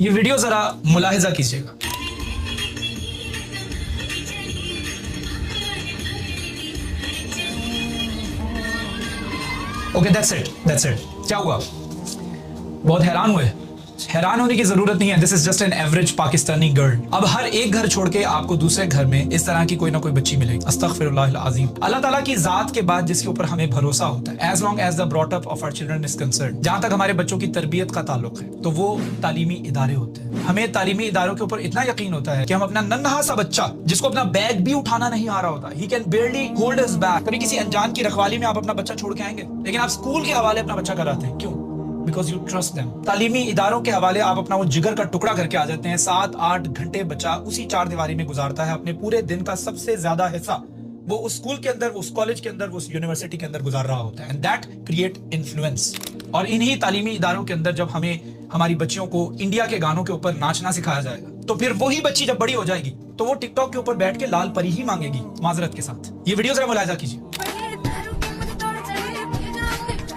یہ ویڈیو ذرا ملاحظہ کیجیے گا. Okay that's it. کیا ہوا؟ بہت حیران ہوئے؟ حیران ہونے کی ضرورت نہیں ہے. This is just an average Pakistani girl. اب ہر ایک گھر چھوڑ کے آپ کو دوسرے گھر میں اس طرح کی کوئی نہ کوئی بچی ملے گی. استغفر اللہ العظیم. اللہ تعالیٰ کی ذات کے بعد جس کے اوپر ہمیں بھروسہ ہوتا ہے, as long as the brought up of our children is concern, جہاں تک ہمارے بچوں کی تربیت کا تعلق ہے, تو وہ تعلیمی ادارے ہوتے ہیں. ہمیں تعلیمی اداروں کے اوپر اتنا یقین ہوتا ہے کہ ہم اپنا ننھا سا بچہ جس کو اپنا بیگ بھی اٹھانا نہیں آ رہا ہوتا, he can barely hold his being, کبھی کسی انجان کی رکھوالی میں آپ اپنا بچہ چھوڑ کے آئیں گے, لیکن آپ اسکول کے حوالے اپنا بچہ کراتے ہیں. کیوں؟ Because you trust them. تعلیمی اداروں کے حوالے آپ اپنا وہ جگر کا ٹکڑا کر کے آ جاتے ہیں. 7-8 گھنٹے بچہ اسی چار دیواری میں گزارتا ہے. اپنے پورے دن کا سب سے زیادہ حصہ وہ اس اسکول کے اندر, اس کالج کے اندر, اس یونیورسٹی کے اندر گزار رہا ہوتا ہے. And that create influence. اور انہی تعلیمی اداروں کے اندر جب ہمیں ہماری بچیوں کو انڈیا کے گانوں کے اوپر ناچنا سکھایا جائے گا, تو پھر وہی بچی جب بڑی ہو جائے گی تو وہ ٹک ٹاک کے اوپر بیٹھ کے لال پری ہی مانگے گی, معذرت کے ساتھ. یہ ویڈیو ذرا ملاحظہ کیجیے.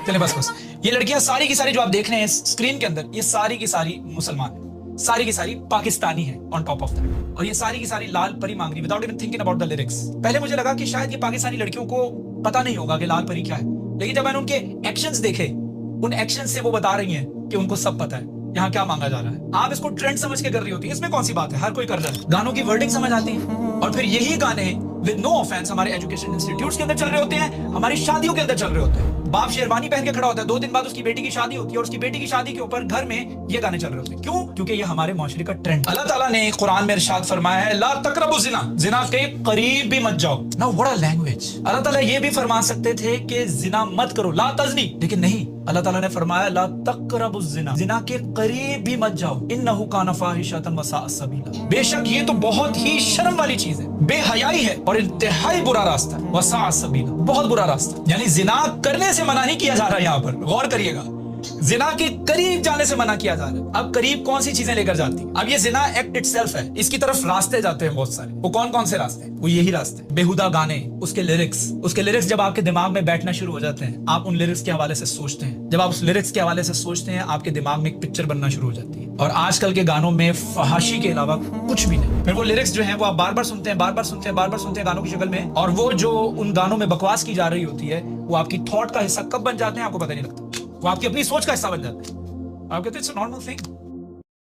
چلے بس. یہ لڑکیاں ساری کی ساری جو آپ دیکھ رہے ہیں اسکرین کے اندر, یہ ساری کی ساری مسلمان ہیں, ساری کی ساری پاکستانی ہیں آن ٹاپ آف دیٹ, اور یہ ساری کی ساری لال پری مانگ رہی without even thinking about the lyrics. پہلے مجھے لگا کہ شاید یہ پاکستانی لڑکیوں کو پتہ نہیں ہوگا کہ لال پری کیا ہے, لیکن جب میں نے ان کے ایکشنز دیکھے, ان ایکشن سے وہ بتا رہی ہیں کہ ان کو سب پتہ ہے یہاں کیا مانگا جا رہا ہے. آپ اس کو ٹرینڈ سمجھ کے کر رہی ہوتی ہے, اس میں کون سی بات ہے, ہر کوئی کر رہا ہے. گانوں کی ورڈنگ سمجھ آتی ہے, اور پھر یہی گانے with no offense ہمارے ایجوکیشن انسٹیٹیوٹس کے اندر چل رہے ہوتے ہیں, ہماری شادیوں کے اندر چل رہے ہوتے ہیں. باپ شیروانی پہن کے کھڑا ہوتا ہے, 2 دن بعد اس کی بیٹی کی شادی ہوتی ہے, اور اس کی بیٹی کی شادی کے اوپر گھر میں یہ گانے چل رہے ہوتے ہیں. کیوں؟ کیونکہ یہ ہمارے معاشرے کا ٹرینڈ. اللہ تعالیٰ نے قرآن میں ارشاد فرمایا ہے لا تقربوا الزنا, زنا کے قریب بھی مت جاؤ. Now what a language. اللہ تعالیٰ یہ بھی فرما سکتے تھے کہ زنا مت کرو, لا تزنی, لیکن نہیں, اللہ تعالیٰ نے فرمایا لا تقربوا الزنا, زنا کے قریب بھی مت جاؤ, انہ کان فاحشۃ وساء سبیلا, بے شک یہ تو بہت ہی شرم والی چیز ہے, بے حیائی ہے, اور انتہائی برا راستہ ہے. وساء سبیلا, بہت برا راستہ. یعنی زنا کرنے سے منع نہیں کیا جا رہا, یہاں پر غور کریے گا, زنا کے قریب جانے سے منع کیا جا رہا ہے. اب قریب کون سی چیزیں لے کر جاتی ہیں؟ اب یہ زنا ایکٹ اٹ سیلف ہے, اس کی طرف راستے جاتے ہیں بہت سارے. وہ کون کون سے راستے ہیں؟ وہ یہی راستے, بےہودہ گانے, اس کے لیرکس جب آپ کے دماغ میں بیٹھنا شروع ہو جاتے ہیں, آپ ان لیرکس کے حوالے سے سوچتے ہیں. جب آپ اس لیرکس کے حوالے سے سوچتے ہیں, آپ کے دماغ میں ایک پکچر بننا شروع ہو جاتی ہے. اور آج کل کے گانوں میں فحاشی کے علاوہ کچھ بھی نہیں. پھر وہ لیرکس جو ہیں وہ آپ بار بار سنتے ہیں گانوں کی شکل میں, اور وہ جو ان گانوں میں بکواس کی جا رہی ہوتی ہے وہ آپ کی تھاٹ کا حصہ کب بن جاتے ہیں آپ کو پتہ نہیں لگتا. وہ آپ کی اپنی سوچ کا حصہ بن جاتے ہیں. آپ کہتے ہیں اٹس اے نارمل تھنگ.